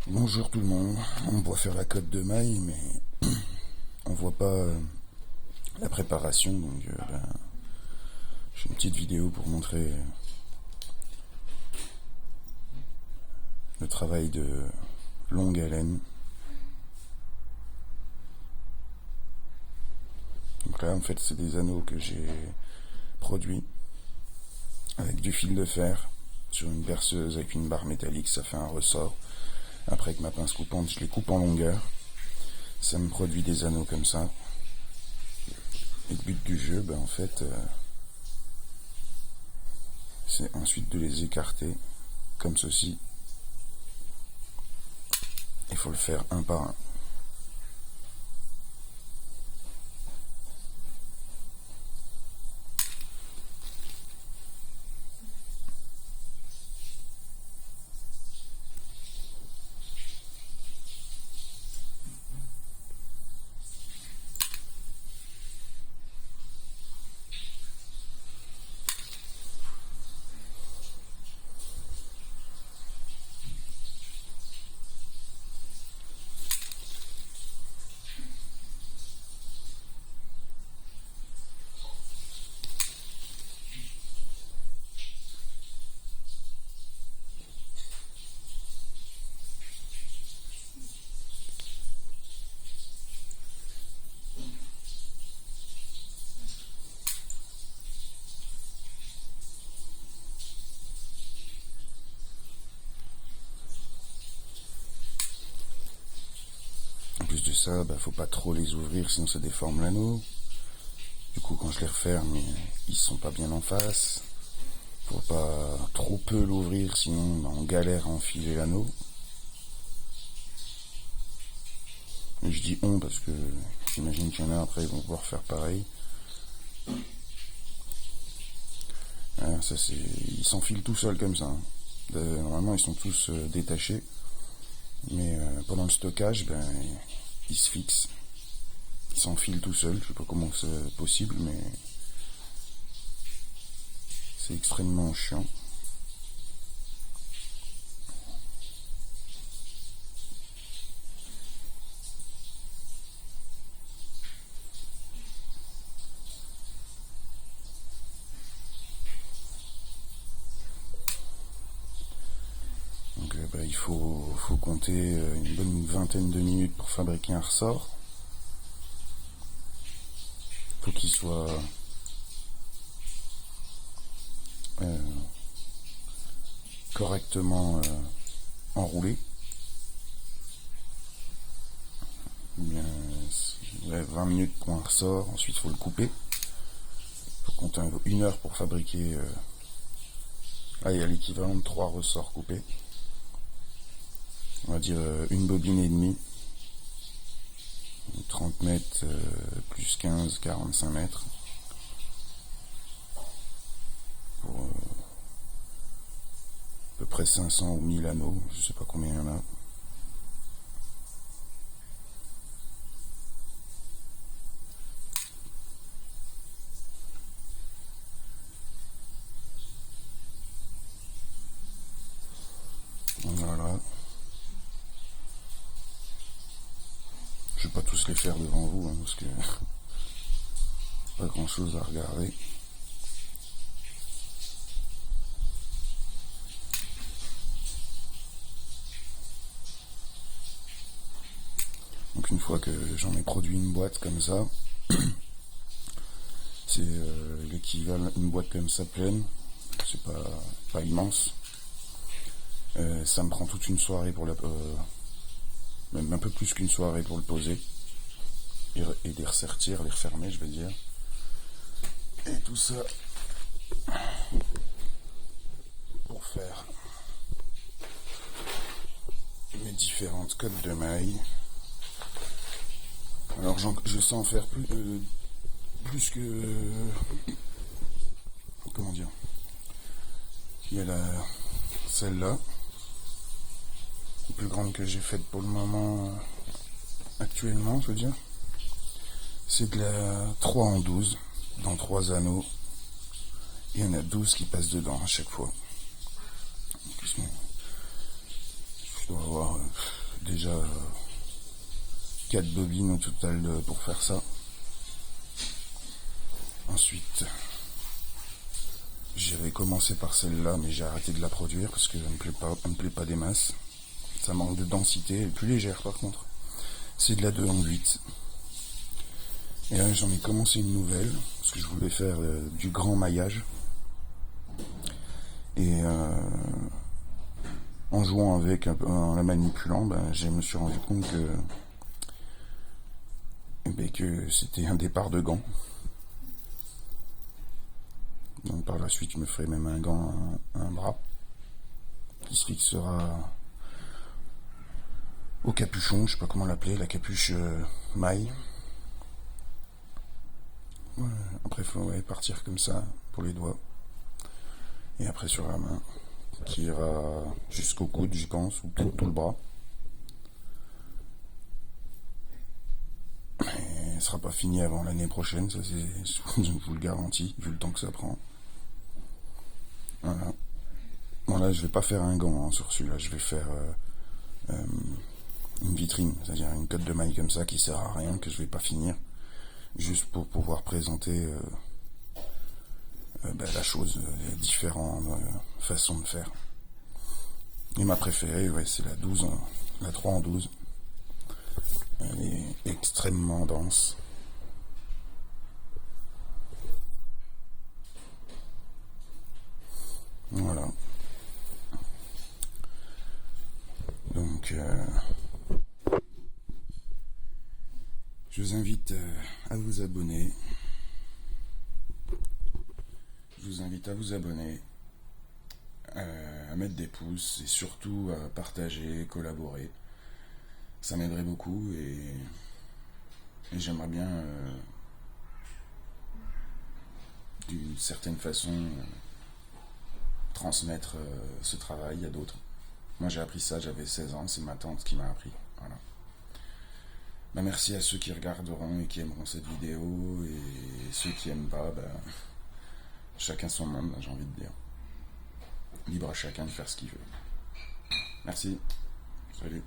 Bonjour tout le monde, on doit faire la cote de maille mais on voit pas la préparation donc je fais une petite vidéo pour montrer le travail de longue haleine. Donc là en fait c'est des anneaux que j'ai produits avec du fil de fer sur une perceuse avec une barre métallique, ça fait un ressort. Après avec ma pince coupante je les coupe en longueur, ça me produit des anneaux comme ça. Et le but du jeu en fait c'est ensuite de les écarter comme ceci. Il faut le faire un par un. En plus de ça, faut pas trop les ouvrir sinon ça déforme l'anneau. Du coup quand je les referme, ils sont pas bien en face. Faut pas trop peu l'ouvrir sinon on galère à enfiler l'anneau. Et je dis on parce que j'imagine qu'il y en a après ils vont pouvoir faire pareil. Alors ça c'est, ils s'enfilent tout seuls comme ça. Normalement ils sont tous détachés. Mais pendant le stockage, il se fixe. Il s'enfile tout seul. Je sais pas comment c'est possible, mais c'est extrêmement chiant. Donc il faut compter une bonne vingtaine de minutes pour fabriquer un ressort. Faut qu'il soit correctement enroulé. Bien, 20 minutes pour un ressort, ensuite il faut le couper. Faut compter 1 heure pour fabriquer là il y a l'équivalent de 3 ressorts coupés. On va dire une bobine et demie. 30 mètres plus 15, 45 mètres. Pour à peu près 500 ou 1000 anneaux, je sais pas combien il y en a. Voilà. Je vais pas tous les faire devant vous, parce que pas grand chose à regarder. Donc une fois que j'en ai produit une boîte comme ça, c'est l'équivalent, une boîte comme ça pleine, c'est pas immense. Ça me prend toute une soirée pour même un peu plus qu'une soirée pour le poser et les ressortir, les refermer je veux dire. Et tout ça pour faire mes différentes cotes de mailles. Alors je sens en faire plus que comment dire. Il y a celle-là, la plus grande que j'ai faite pour le moment actuellement, je veux dire. C'est de la 3 en 12 dans 3 anneaux. Il y en a 12 qui passent dedans à chaque fois. Je dois avoir déjà 4 bobines au total pour faire ça. Ensuite, j'avais commencé par celle-là, mais j'ai arrêté de la produire parce qu'elle me plaît pas des masses. Ça manque de densité, elle est plus légère par contre. C'est de la 2 en 8. Et là j'en ai commencé une nouvelle, parce que je voulais faire du grand maillage. Et en jouant avec, en la manipulant, je me suis rendu compte que c'était un départ de gant. Donc par la suite je me ferai même un gant, un bras, qui se fixera au capuchon, je sais pas comment l'appeler, la capuche maille. Après il faut partir comme ça pour les doigts. Et après sur la main, qui ira jusqu'au coude, je pense, ou peut-être tout le bras. Et ne sera pas fini avant l'année prochaine, ça je vous le garantis, vu le temps que ça prend. Voilà. Bon là je vais pas faire un gant sur celui-là, je vais faire une vitrine, c'est-à-dire une cotte de maille comme ça qui sert à rien, que je vais pas finir, juste pour pouvoir présenter la chose, les différentes façons de faire. Et ma préférée, c'est la 12, la 3 en 12. Elle est extrêmement dense. Voilà. Donc, je vous invite à vous abonner. Je vous invite à vous abonner, à mettre des pouces et surtout à partager, collaborer. Ça m'aiderait beaucoup et j'aimerais bien d'une certaine façon transmettre ce travail à d'autres. Moi j'ai appris ça, j'avais 16 ans, c'est ma tante qui m'a appris. Voilà. Merci à ceux qui regarderont et qui aimeront cette vidéo, et ceux qui aiment pas, chacun son monde, j'ai envie de dire. Libre à chacun de faire ce qu'il veut. Merci. Salut.